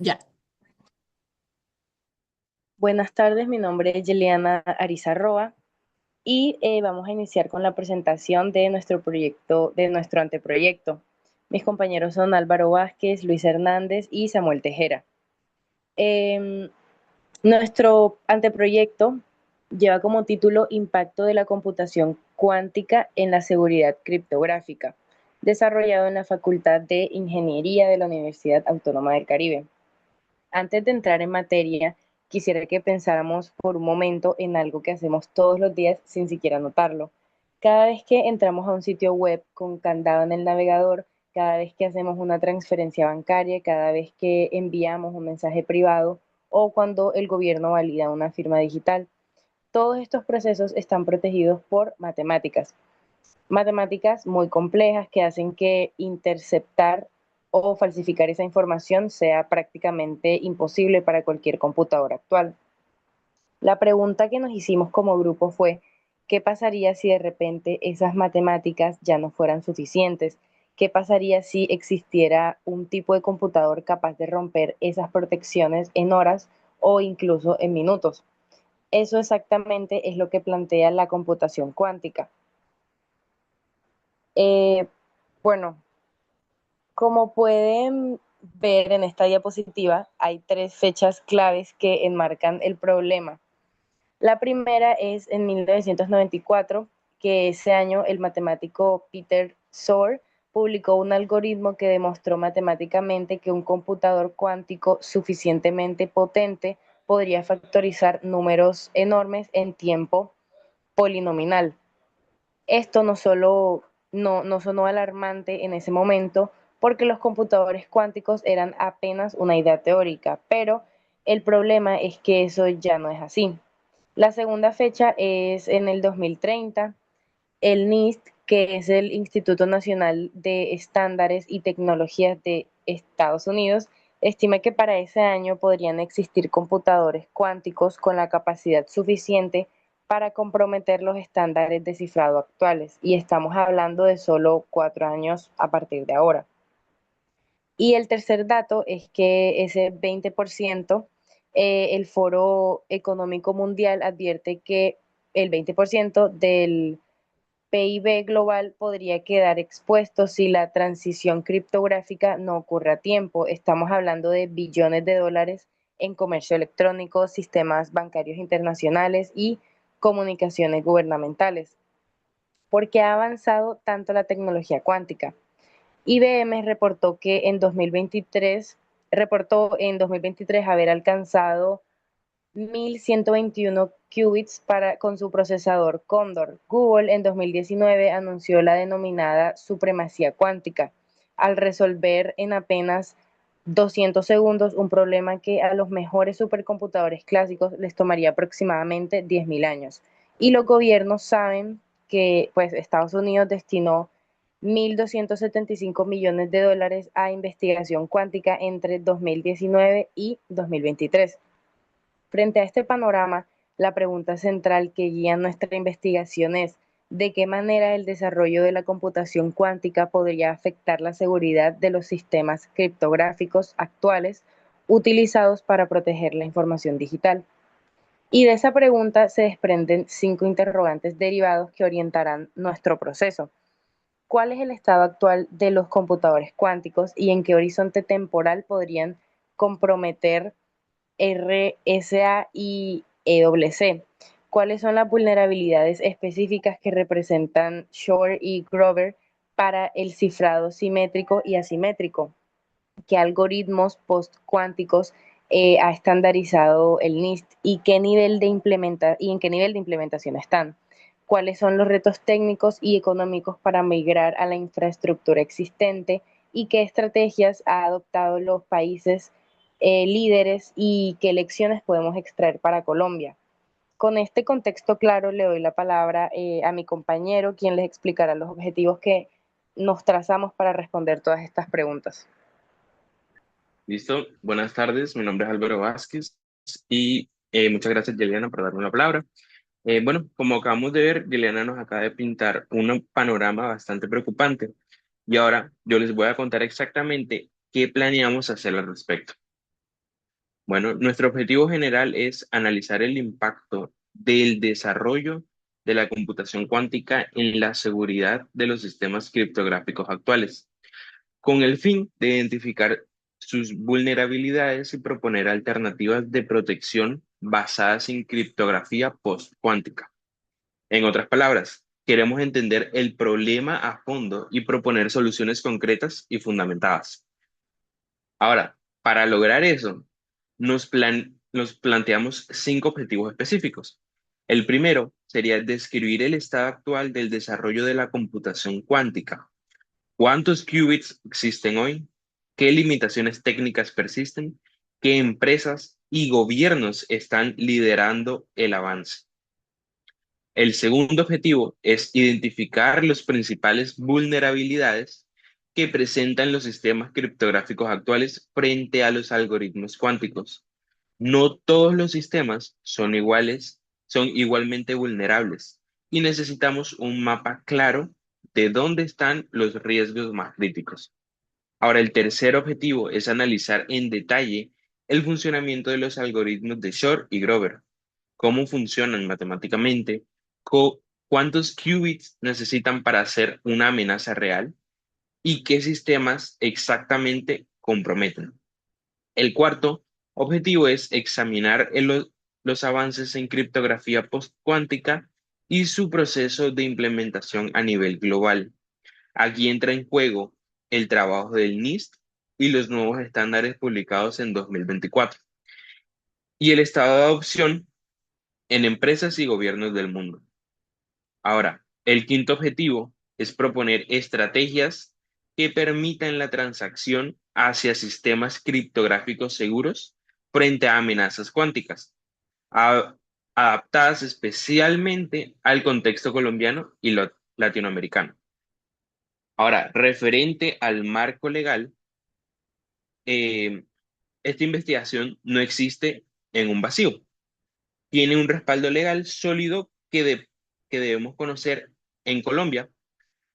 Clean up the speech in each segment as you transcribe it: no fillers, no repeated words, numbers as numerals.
Ya. Buenas tardes, mi nombre es Yeliana Arizarroa y vamos a iniciar con la presentación de nuestro proyecto, de nuestro anteproyecto. Mis compañeros son Álvaro Vázquez, Luis Hernández y Samuel Tejera. Eh, Nuestro anteproyecto lleva como título Impacto de la computación cuántica en la seguridad criptográfica, desarrollado en la Facultad de Ingeniería de la Universidad Autónoma del Caribe. Antes de entrar en materia, quisiera que pensáramos por un momento en algo que hacemos todos los días sin siquiera notarlo. Cada vez que entramos a un sitio web con candado en el navegador, cada vez que hacemos una transferencia bancaria, cada vez que enviamos un mensaje privado o cuando el gobierno valida una firma digital, todos estos procesos están protegidos por matemáticas. Matemáticas muy complejas que hacen que interceptar o falsificar esa información sea prácticamente imposible para cualquier computadora actual. La pregunta que nos hicimos como grupo fue, ¿qué pasaría si de repente esas matemáticas ya no fueran suficientes? ¿Qué pasaría si existiera un tipo de computador capaz de romper esas protecciones en horas o incluso en minutos? Eso exactamente es lo que plantea la computación cuántica. Eh, bueno, Como pueden ver en esta diapositiva, hay tres fechas claves que enmarcan el problema. La primera es en 1994, que ese año el matemático Peter Shor publicó un algoritmo que demostró matemáticamente que un computador cuántico suficientemente potente podría factorizar números enormes en tiempo polinominal. Esto no sonó alarmante en ese momento porque los computadores cuánticos eran apenas una idea teórica, pero el problema es que eso ya no es así. La segunda fecha es en el 2030. El NIST, que es el Instituto Nacional de Estándares y Tecnologías de Estados Unidos, estima que para ese año podrían existir computadores cuánticos con la capacidad suficiente para comprometer los estándares de cifrado actuales. Y estamos hablando de solo 4 años a partir de ahora. Y el tercer dato es que ese 20%, el Foro Económico Mundial advierte que el 20% del PIB global podría quedar expuesto si la transición criptográfica no ocurre a tiempo. Estamos hablando de billones de dólares en comercio electrónico, sistemas bancarios internacionales y comunicaciones gubernamentales. ¿Por qué ha avanzado tanto la tecnología cuántica? IBM reportó en 2023 haber alcanzado 1121 qubits con su procesador Condor. Google en 2019 anunció la denominada supremacía cuántica al resolver en apenas 200 segundos un problema que a los mejores supercomputadores clásicos les tomaría aproximadamente 10.000 años. Y los gobiernos saben que pues, Estados Unidos destinó 1.275 millones de dólares a investigación cuántica entre 2019 y 2023. Frente a este panorama, la pregunta central que guía nuestra investigación es ¿de qué manera el desarrollo de la computación cuántica podría afectar la seguridad de los sistemas criptográficos actuales utilizados para proteger la información digital? Y de esa pregunta se desprenden 5 interrogantes derivados que orientarán nuestro proceso. ¿Cuál es el estado actual de los computadores cuánticos y en qué horizonte temporal podrían comprometer RSA y EWC? ¿Cuáles son las vulnerabilidades específicas que representan Shor y Grover para el cifrado simétrico y asimétrico? ¿Qué algoritmos postcuánticos ha estandarizado el NIST y en qué nivel de implementación están? ¿Cuáles son los retos técnicos y económicos para migrar a la infraestructura existente y qué estrategias ha adoptado los países líderes y qué lecciones podemos extraer para Colombia? Con este contexto claro, le doy la palabra a mi compañero, quien les explicará los objetivos que nos trazamos para responder todas estas preguntas. Listo, buenas tardes, mi nombre es Álvaro Vázquez y muchas gracias, Yeliana, por darme la palabra. Bueno, como acabamos de ver, Yeliana nos acaba de pintar un panorama bastante preocupante y ahora yo les voy a contar exactamente qué planeamos hacer al respecto. Bueno, nuestro objetivo general es analizar el impacto del desarrollo de la computación cuántica en la seguridad de los sistemas criptográficos actuales, con el fin de identificar sus vulnerabilidades y proponer alternativas de protección basadas en criptografía post-cuántica. En otras palabras, queremos entender el problema a fondo y proponer soluciones concretas y fundamentadas. Ahora, para lograr eso, nos planteamos 5 objetivos específicos. El primero sería describir el estado actual del desarrollo de la computación cuántica. ¿Cuántos qubits existen hoy? ¿Qué limitaciones técnicas persisten? ¿Qué empresas y gobiernos están liderando el avance? El segundo objetivo es identificar las principales vulnerabilidades que presentan los sistemas criptográficos actuales frente a los algoritmos cuánticos. No todos los sistemas son iguales, son igualmente vulnerables y necesitamos un mapa claro de dónde están los riesgos más críticos. Ahora, el tercer objetivo es analizar en detalle el funcionamiento de los algoritmos de Shor y Grover, cómo funcionan matemáticamente, cuántos qubits necesitan para hacer una amenaza real y qué sistemas exactamente comprometen. El cuarto objetivo es examinar los avances en criptografía postcuántica y su proceso de implementación a nivel global. Aquí entra en juego el trabajo del NIST y los nuevos estándares publicados en 2024 y el estado de adopción en empresas y gobiernos del mundo. Ahora, el quinto objetivo es proponer estrategias que permitan la transacción hacia sistemas criptográficos seguros frente a amenazas cuánticas, a- adaptadas especialmente al contexto colombiano y latinoamericano. Ahora, referente al marco legal, eh, esta investigación no existe en un vacío. Tiene un respaldo legal sólido que debemos conocer en Colombia.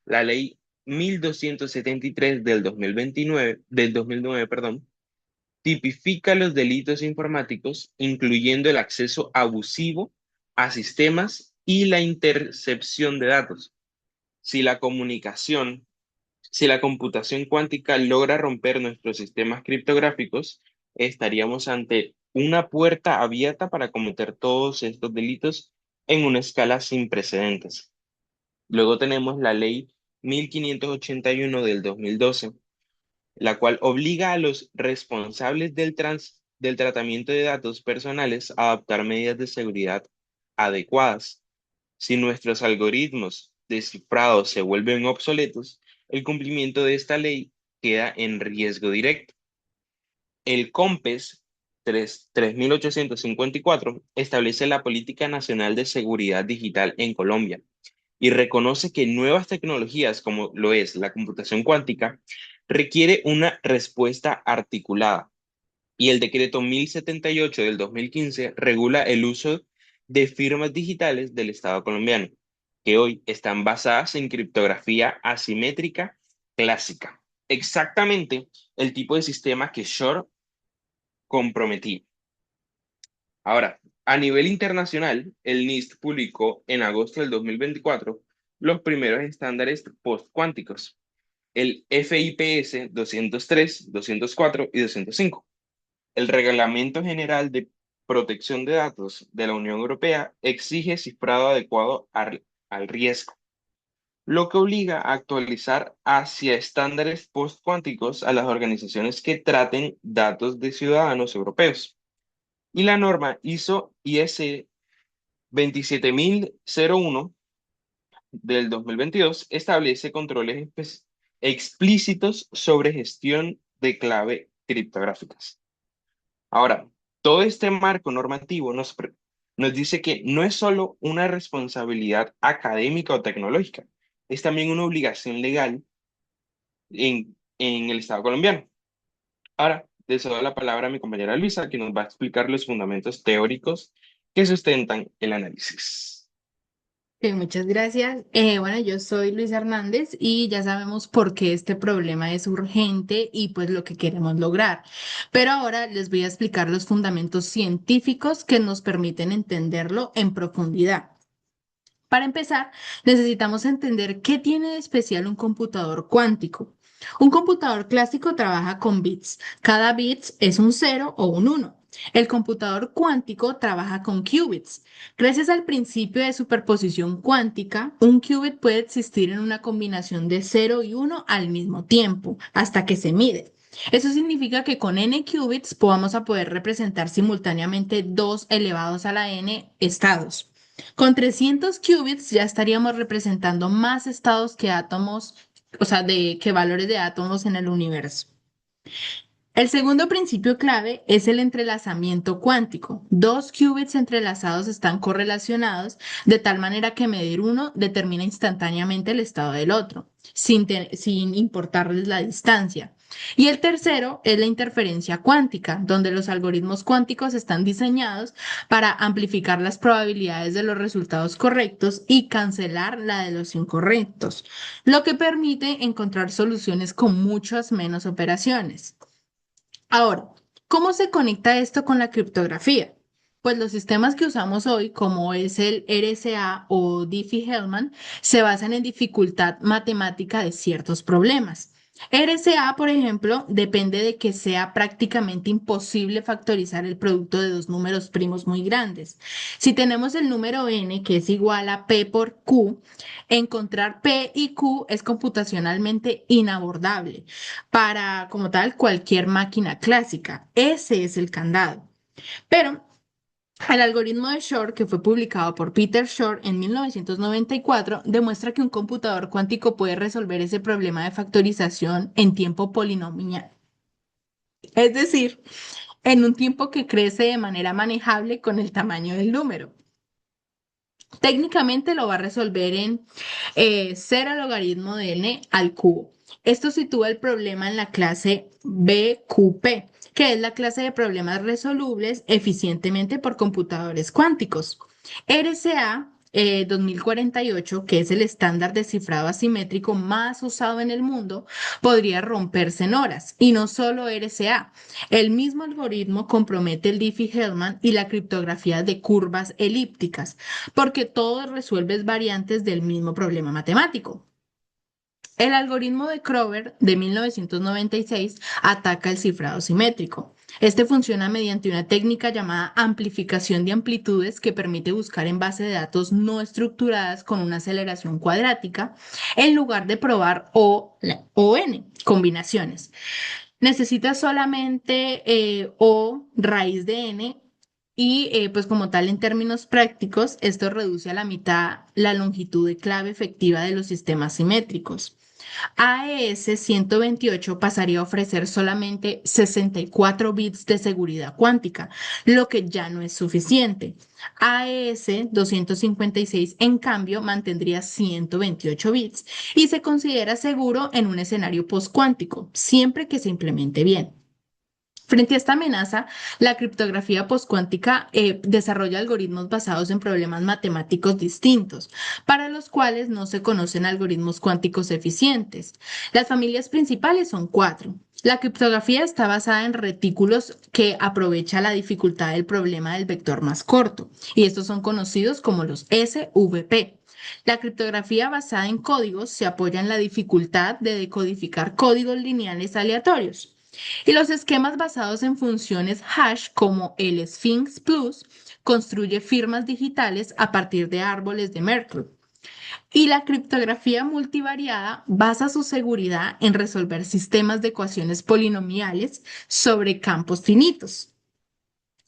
La ley 1273 del 2009, perdón, tipifica los delitos informáticos, incluyendo el acceso abusivo a sistemas y la intercepción de datos. Si la comunicación, si la computación cuántica logra romper nuestros sistemas criptográficos, estaríamos ante una puerta abierta para cometer todos estos delitos en una escala sin precedentes. Luego tenemos la ley 1581 del 2012, la cual obliga a los responsables del tratamiento de datos personales a adoptar medidas de seguridad adecuadas. Si nuestros algoritmos descifrados se vuelven obsoletos, el cumplimiento de esta ley queda en riesgo directo. El COMPES 3854 establece la Política Nacional de Seguridad Digital en Colombia y reconoce que nuevas tecnologías, como lo es la computación cuántica, requiere una respuesta articulada. Y el decreto 1078 del 2015 regula el uso de firmas digitales del Estado colombiano, que hoy están basadas en criptografía asimétrica clásica. Exactamente el tipo de sistema que Shor comprometía. Ahora, a nivel internacional, el NIST publicó en agosto del 2024 los primeros estándares postcuánticos, el FIPS 203, 204 y 205. El Reglamento General de Protección de Datos de la Unión Europea exige cifrado adecuado al riesgo, lo que obliga a actualizar hacia estándares postcuánticos a las organizaciones que traten datos de ciudadanos europeos. Y la norma ISO IS 27001 del 2022 establece controles explícitos sobre gestión de clave criptográficas. Ahora, todo este marco normativo nos dice que no es solo una responsabilidad académica o tecnológica, es también una obligación legal en el Estado colombiano. Ahora, le cedo la palabra a mi compañera Luisa, que nos va a explicar los fundamentos teóricos que sustentan el análisis. Muchas gracias. Bueno, yo soy Luis Hernández y ya sabemos por qué este problema es urgente y pues lo que queremos lograr. Pero ahora les voy a explicar los fundamentos científicos que nos permiten entenderlo en profundidad. Para empezar, necesitamos entender qué tiene de especial un computador cuántico. Un computador clásico trabaja con bits. Cada bit es un 0 o un 1. El computador cuántico trabaja con qubits. Gracias al principio de superposición cuántica, un qubit puede existir en una combinación de 0 y 1 al mismo tiempo, hasta que se mide. Eso significa que con n qubits vamos a poder representar simultáneamente 2 elevados a la n estados. Con 300 qubits ya estaríamos representando más estados que átomos, o sea, que valores de átomos en el universo. El segundo principio clave es el entrelazamiento cuántico. Dos qubits entrelazados están correlacionados de tal manera que medir uno determina instantáneamente el estado del otro, sin importarles la distancia. Y el tercero es la interferencia cuántica, donde los algoritmos cuánticos están diseñados para amplificar las probabilidades de los resultados correctos y cancelar la de los incorrectos, lo que permite encontrar soluciones con muchas menos operaciones. Ahora, ¿cómo se conecta esto con la criptografía? Pues los sistemas que usamos hoy, como es el RSA o Diffie-Hellman, se basan en dificultad matemática de ciertos problemas. RSA, por ejemplo, depende de que sea prácticamente imposible factorizar el producto de dos números primos muy grandes. Si tenemos el número n, que es igual a p por q, encontrar p y q es computacionalmente inabordable para, como tal, cualquier máquina clásica. Ese es el candado. Pero el algoritmo de Shor, que fue publicado por Peter Shor en 1994, demuestra que un computador cuántico puede resolver ese problema de factorización en tiempo polinomial. Es decir, en un tiempo que crece de manera manejable con el tamaño del número. Técnicamente lo va a resolver en 0 logaritmo de n al cubo. Esto sitúa el problema en la clase BQP, que es la clase de problemas resolubles eficientemente por computadores cuánticos. RSA 2048, que es el estándar de cifrado asimétrico más usado en el mundo, podría romperse en horas. Y no solo RSA. El mismo algoritmo compromete el Diffie-Hellman y la criptografía de curvas elípticas porque todo resuelve variantes del mismo problema matemático. El algoritmo de Kroger de 1996 ataca el cifrado simétrico. Este funciona mediante una técnica llamada amplificación de amplitudes que permite buscar en base de datos no estructuradas con una aceleración cuadrática en lugar de probar o n combinaciones. Necesita solamente o raíz de n y pues como tal en términos prácticos esto reduce a la mitad la longitud de clave efectiva de los sistemas simétricos. AES 128 pasaría a ofrecer solamente 64 bits de seguridad cuántica, lo que ya no es suficiente. AES 256, en cambio, mantendría 128 bits y se considera seguro en un escenario postcuántico, siempre que se implemente bien. Frente a esta amenaza, la criptografía postcuántica desarrolla algoritmos basados en problemas matemáticos distintos, para los cuales no se conocen algoritmos cuánticos eficientes. Las familias principales son cuatro. La criptografía está basada en retículos que aprovecha la dificultad del problema del vector más corto, y estos son conocidos como los SVP. La criptografía basada en códigos se apoya en la dificultad de decodificar códigos lineales aleatorios. Y los esquemas basados en funciones hash como el Sphinx Plus construye firmas digitales a partir de árboles de Merkle. Y la criptografía multivariada basa su seguridad en resolver sistemas de ecuaciones polinomiales sobre campos finitos.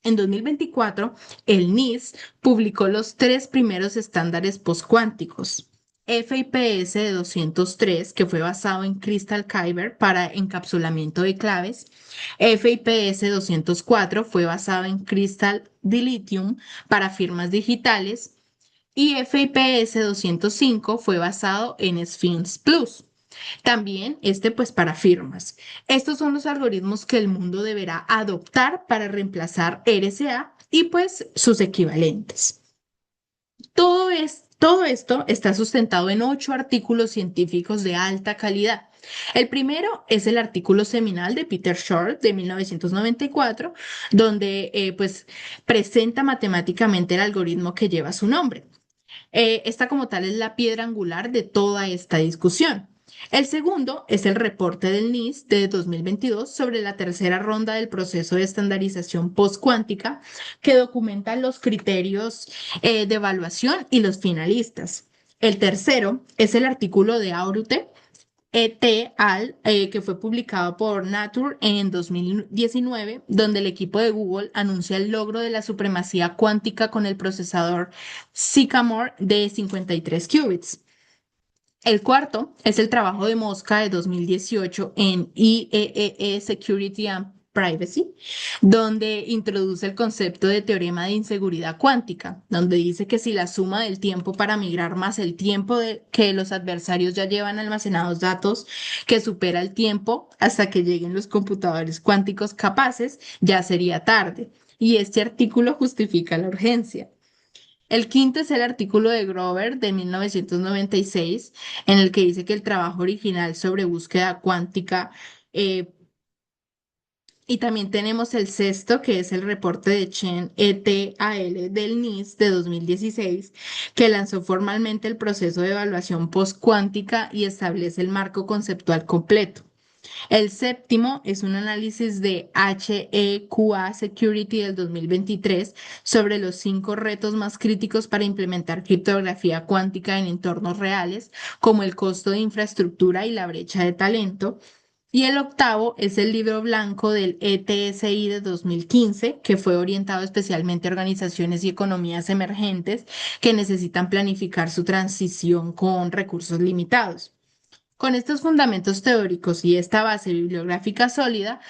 En 2024, el NIST publicó los tres primeros estándares postcuánticos. FIPS de 203, que fue basado en Crystal Kyber para encapsulamiento de claves. FIPS 204 fue basado en Crystal Dilithium para firmas digitales. Y FIPS 205 fue basado en Sphinx Plus. También pues para firmas. Estos son los algoritmos que el mundo deberá adoptar para reemplazar RSA y pues sus equivalentes. Todo es Todo esto está sustentado en 8 artículos científicos de alta calidad. El primero es el artículo seminal de Peter Short de 1994, donde pues presenta matemáticamente el algoritmo que lleva su nombre. Esta como tal es la piedra angular de toda esta discusión. El segundo es el reporte del NIST de 2022 sobre la tercera ronda del proceso de estandarización postcuántica que documenta los criterios de evaluación y los finalistas. El tercero es el artículo de Aurute et al, que fue publicado por Nature en 2019, donde el equipo de Google anuncia el logro de la supremacía cuántica con el procesador Sycamore de 53 qubits. El cuarto es el trabajo de Mosca de 2018 en IEEE Security and Privacy, donde introduce el concepto de teorema de inseguridad cuántica, donde dice que si la suma del tiempo para migrar más el tiempo que los adversarios ya llevan almacenados datos que supera el tiempo hasta que lleguen los computadores cuánticos capaces, ya sería tarde. Y este artículo justifica la urgencia. El quinto es el artículo de Grover de 1996, en el que dice que el trabajo original sobre búsqueda cuántica, eh, y también tenemos el sexto, que es el reporte de Chen et al. Del NIST de 2016, que lanzó formalmente el proceso de evaluación postcuántica y establece el marco conceptual completo. El séptimo es un análisis de HEQA Security del 2023 sobre los 5 retos más críticos para implementar criptografía cuántica en entornos reales, como el costo de infraestructura y la brecha de talento. Y el octavo es el libro blanco del ETSI de 2015, que fue orientado especialmente a organizaciones y economías emergentes que necesitan planificar su transición con recursos limitados. Con estos fundamentos teóricos y esta base bibliográfica sólida,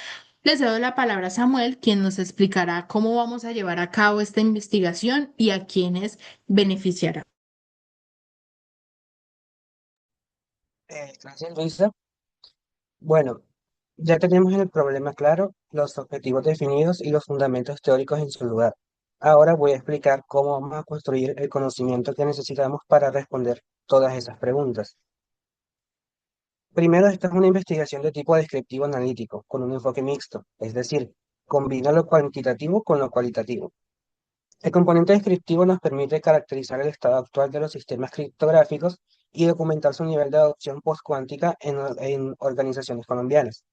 les cedo la palabra a Samuel, quien nos explicará cómo vamos a llevar a cabo esta investigación y a quiénes beneficiará. Gracias, Luisa. Bueno, ya tenemos el problema claro, los objetivos definidos y los fundamentos teóricos en su lugar. Ahora voy a explicar cómo vamos a construir el conocimiento que necesitamos para responder todas esas preguntas. Primero, esta es una investigación de tipo descriptivo analítico, con un enfoque mixto, es decir, combina lo cuantitativo con lo cualitativo. El componente descriptivo nos permite caracterizar el estado actual de los sistemas criptográficos y documentar su nivel de adopción postcuántica en organizaciones colombianas.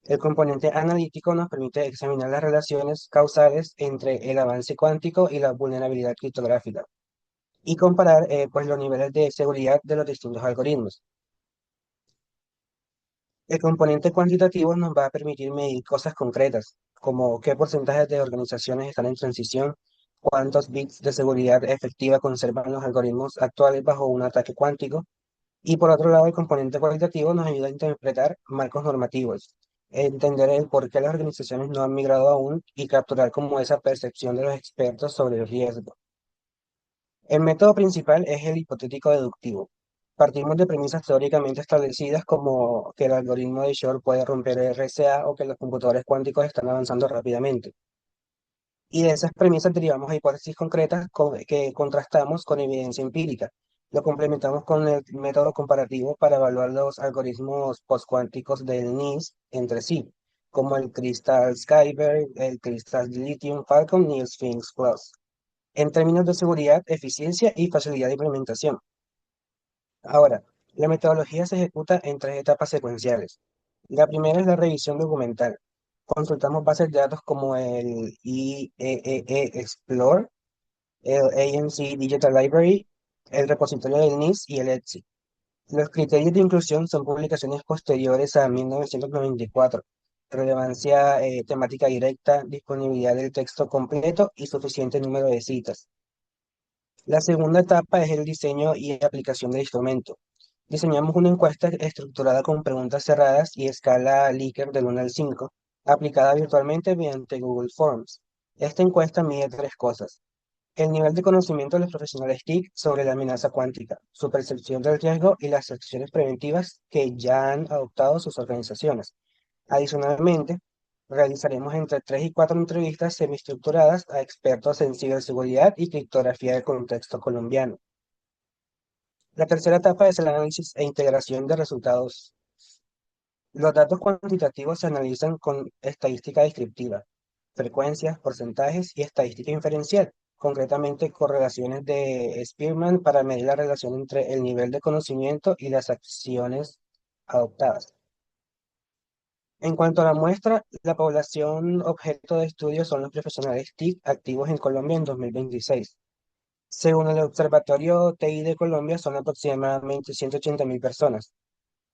El componente analítico nos permite examinar las relaciones causales entre el avance cuántico y la vulnerabilidad criptográfica y comparar pues, los niveles de seguridad de los distintos algoritmos. El componente cuantitativo nos va a permitir medir cosas concretas, como qué porcentajes de organizaciones están en transición, cuántos bits de seguridad efectiva conservan los algoritmos actuales bajo un ataque cuántico. Y por otro lado, el componente cualitativo nos ayuda a interpretar marcos normativos, entender el por qué las organizaciones no han migrado aún y capturar como esa percepción de los expertos sobre el riesgo. El método principal es el hipotético deductivo. Partimos de premisas teóricamente establecidas como que el algoritmo de Shor puede romper el RSA o que los computadores cuánticos están avanzando rápidamente. Y de esas premisas derivamos a hipótesis concretas que contrastamos con evidencia empírica. Lo complementamos con el método comparativo para evaluar los algoritmos postcuánticos del NIST entre sí, como el Crystal Skyberg, el Crystal Lithium Falcon y el Sphinx Plus, en términos de seguridad, eficiencia y facilidad de implementación. Ahora, la metodología se ejecuta en 3 etapas secuenciales. La primera es la revisión documental. Consultamos bases de datos como el IEEE Explore, el AMC Digital Library, el repositorio del NIST y el ETSI. Los criterios de inclusión son publicaciones posteriores a 1994, relevancia temática directa, disponibilidad del texto completo y suficiente número de citas. La segunda etapa es el diseño y aplicación del instrumento. Diseñamos una encuesta estructurada con preguntas cerradas y escala Likert del 1 al 5, aplicada virtualmente mediante Google Forms. Esta encuesta mide 3 cosas: el nivel de conocimiento de los profesionales TIC sobre la amenaza cuántica, su percepción del riesgo y las acciones preventivas que ya han adoptado sus organizaciones. Adicionalmente, realizaremos entre 3 y 4 entrevistas semiestructuradas a expertos en ciberseguridad y criptografía del contexto colombiano. La tercera etapa es el análisis e integración de resultados. Los datos cuantitativos se analizan con estadística descriptiva, frecuencias, porcentajes y estadística inferencial, concretamente correlaciones de Spearman para medir la relación entre el nivel de conocimiento y las acciones adoptadas. En cuanto a la muestra, la población objeto de estudio son los profesionales TIC activos en Colombia en 2026. Según el Observatorio TI de Colombia, son aproximadamente 180.000 personas.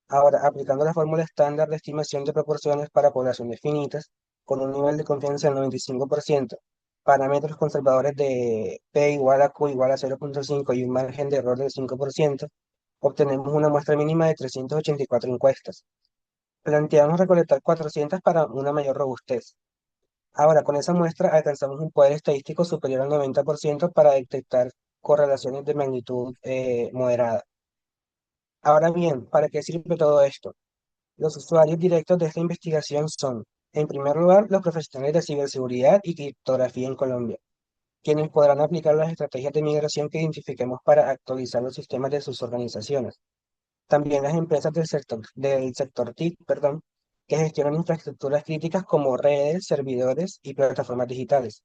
Ahora, aplicando la fórmula estándar de estimación de proporciones para poblaciones finitas, con un nivel de confianza del 95%, parámetros conservadores de P igual a Q igual a 0,5 y un margen de error del 5%, obtenemos una muestra mínima de 384 encuestas. Planteamos recolectar 400 para una mayor robustez. Ahora, con esa muestra alcanzamos un poder estadístico superior al 90% para detectar correlaciones de magnitud moderada. Ahora bien, ¿para qué sirve todo esto? Los usuarios directos de esta investigación son, en primer lugar, los profesionales de ciberseguridad y criptografía en Colombia, quienes podrán aplicar las estrategias de migración que identifiquemos para actualizar los sistemas de sus organizaciones. También las empresas del sector TIC, perdón, que gestionan infraestructuras críticas como redes, servidores y plataformas digitales.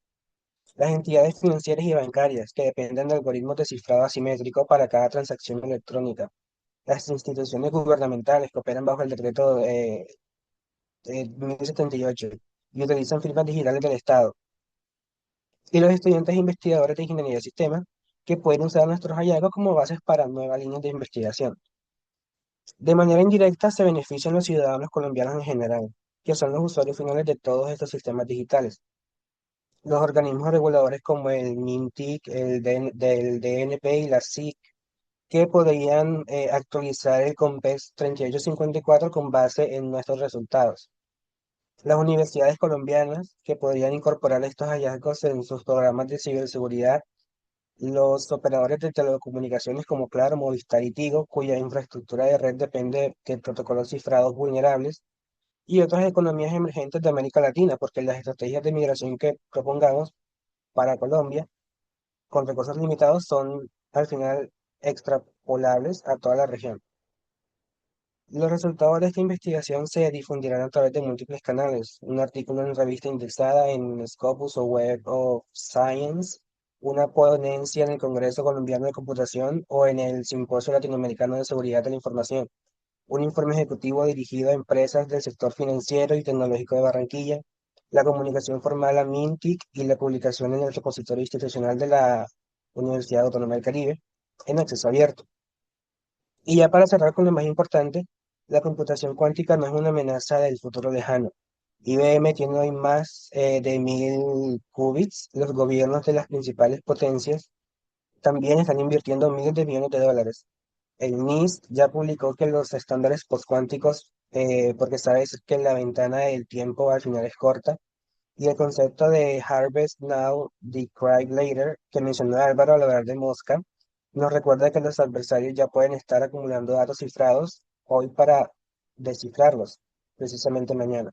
Las entidades financieras y bancarias, que dependen de algoritmos de cifrado asimétrico para cada transacción electrónica. Las instituciones gubernamentales que operan bajo el decreto 1078 y utilizan firmas digitales del Estado. Y los estudiantes e investigadores de ingeniería de sistemas que pueden usar nuestros hallazgos como bases para nuevas líneas de investigación. De manera indirecta se benefician los ciudadanos colombianos en general, que son los usuarios finales de todos estos sistemas digitales. Los organismos reguladores como el MINTIC, del DNP y la SIC, que podrían actualizar el COMPES 3854 con base en nuestros resultados. Las universidades colombianas que podrían incorporar estos hallazgos en sus programas de ciberseguridad, los operadores de telecomunicaciones como Claro, Movistar y Tigo, cuya infraestructura de red depende de protocolos cifrados vulnerables, y otras economías emergentes de América Latina, porque las estrategias de migración que propongamos para Colombia, con recursos limitados, son al final extrapolables a toda la región. Los resultados de esta investigación se difundirán a través de múltiples canales: un artículo en revista indexada en Scopus o Web of Science, una ponencia en el Congreso Colombiano de Computación o en el Simposio Latinoamericano de Seguridad de la Información, un informe ejecutivo dirigido a empresas del sector financiero y tecnológico de Barranquilla, la comunicación formal a MINTIC y la publicación en el repositorio institucional de la Universidad Autónoma del Caribe en acceso abierto. Y ya para cerrar con lo más importante, la computación cuántica no es una amenaza del futuro lejano. IBM tiene hoy más de 1.000 qubits. Los gobiernos de las principales potencias también están invirtiendo miles de millones de dólares. El NIST ya publicó que los estándares postcuánticos, porque sabes que la ventana del tiempo al final es corta, y el concepto de Harvest Now, Decry Later, que mencionó Álvaro al hablar de Mosca, nos recuerda que los adversarios ya pueden estar acumulando datos cifrados hoy para descifrarlos, precisamente mañana.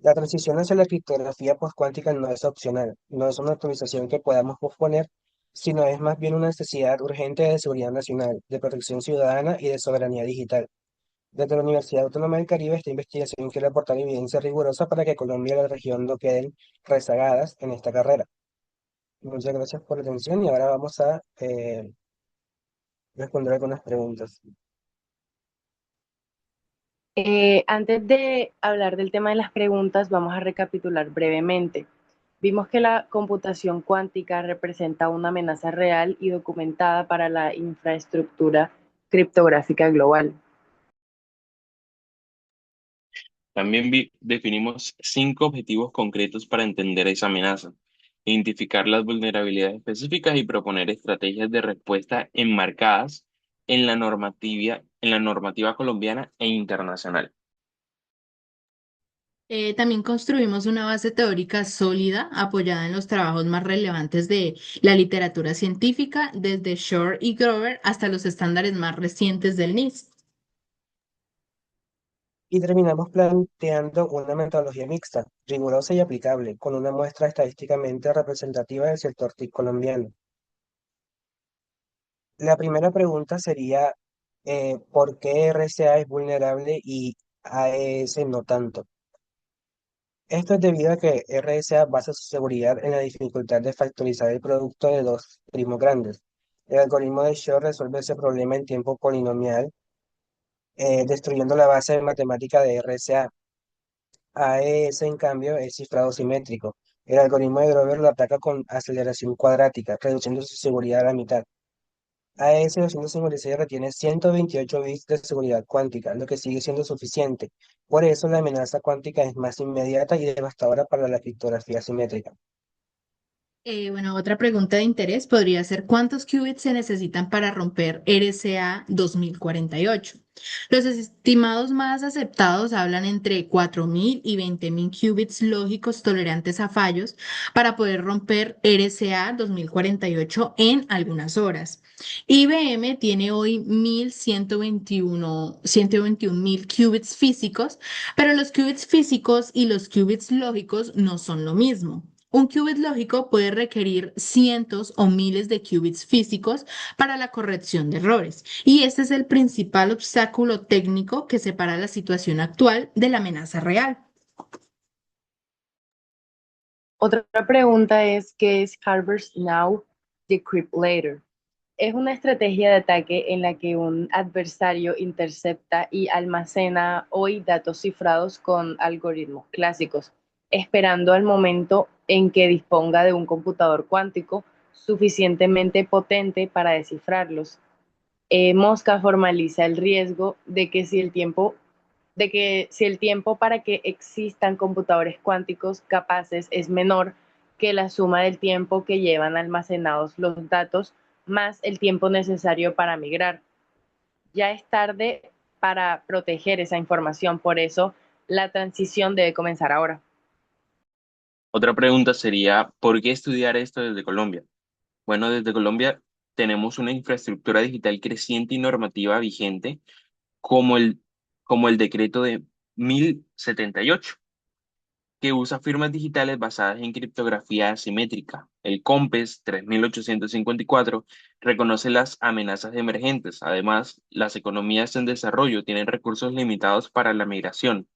La transición hacia la criptografía postcuántica no es opcional, no es una actualización que podamos posponer, sino es más bien una necesidad urgente de seguridad nacional, de protección ciudadana y de soberanía digital. Desde la Universidad Autónoma del Caribe, esta investigación quiere aportar evidencia rigurosa para que Colombia y la región no queden rezagadas en esta carrera. Muchas gracias por la atención y ahora vamos a responder algunas preguntas. Antes de hablar del tema de las preguntas, vamos a recapitular brevemente. Vimos que la computación cuántica representa una amenaza real y documentada para la infraestructura criptográfica global. También definimos 5 objetivos concretos para entender esa amenaza, identificar las vulnerabilidades específicas y proponer estrategias de respuesta enmarcadas en la normativa colombiana e internacional. También construimos una base teórica sólida apoyada en los trabajos más relevantes de la literatura científica, desde Shor y Grover hasta los estándares más recientes del NIST. Y terminamos planteando una metodología mixta, rigurosa y aplicable, con una muestra estadísticamente representativa del sector TIC colombiano. La primera pregunta sería, ¿por qué RCA es vulnerable y AES no tanto? Esto es debido a que RSA basa su seguridad en la dificultad de factorizar el producto de dos primos grandes. El algoritmo de Shor resuelve ese problema en tiempo polinomial, destruyendo la base matemática de RSA. AES, en cambio, es cifrado simétrico. El algoritmo de Grover lo ataca con aceleración cuadrática, reduciendo su seguridad a la mitad. AES-256 retiene 128 bits de seguridad cuántica, lo que sigue siendo suficiente. Por eso la amenaza cuántica es más inmediata y devastadora para la criptografía simétrica. Bueno, otra pregunta de interés podría ser ¿cuántos qubits se necesitan para romper RSA 2048? Los estimados más aceptados hablan entre 4.000 y 20.000 qubits lógicos tolerantes a fallos para poder romper RSA 2048 en algunas horas. IBM tiene hoy 121.000 qubits físicos, pero los qubits físicos y los qubits lógicos no son lo mismo. Un qubit lógico puede requerir cientos o miles de qubits físicos para la corrección de errores, y este es el principal obstáculo técnico que separa la situación actual de la amenaza real. Otra pregunta es, ¿qué es Harvest Now, Decrypt Later? Es una estrategia de ataque en la que un adversario intercepta y almacena hoy datos cifrados con algoritmos clásicos, esperando al momento en que disponga de un computador cuántico suficientemente potente para descifrarlos. Mosca formaliza el riesgo de que si el tiempo para que existan computadores cuánticos capaces es menor que la suma del tiempo que llevan almacenados los datos más el tiempo necesario para migrar. Ya es tarde para proteger esa información, por eso la transición debe comenzar ahora. Otra pregunta sería, ¿por qué estudiar esto desde Colombia? Bueno, desde Colombia tenemos una infraestructura digital creciente y normativa vigente como el decreto de 1078, que usa firmas digitales basadas en criptografía asimétrica. El COMPES 3854 reconoce las amenazas emergentes. Además, las economías en desarrollo tienen recursos limitados para la migración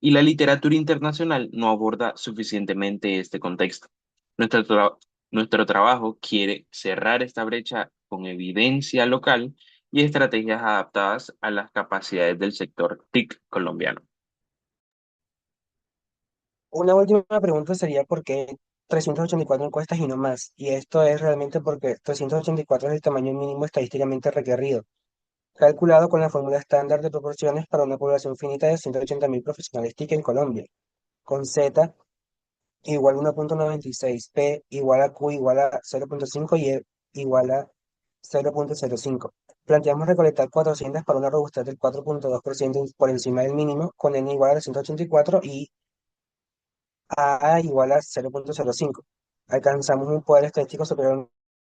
y la literatura internacional no aborda suficientemente este contexto. Nuestro, nuestro trabajo quiere cerrar esta brecha con evidencia local y estrategias adaptadas a las capacidades del sector TIC colombiano. Una última pregunta sería ¿por qué 384 encuestas y no más? Y esto es realmente porque 384 es el tamaño mínimo estadísticamente requerido, calculado con la fórmula estándar de proporciones para una población finita de 180.000 profesionales TIC en Colombia, con Z igual a 1.96, P igual a Q igual a 0.5 y E igual a 0.05. Planteamos recolectar 400 para una robustez del 4.2% por encima del mínimo, con N igual a 184 y A igual a 0.05. Alcanzamos un poder estadístico superior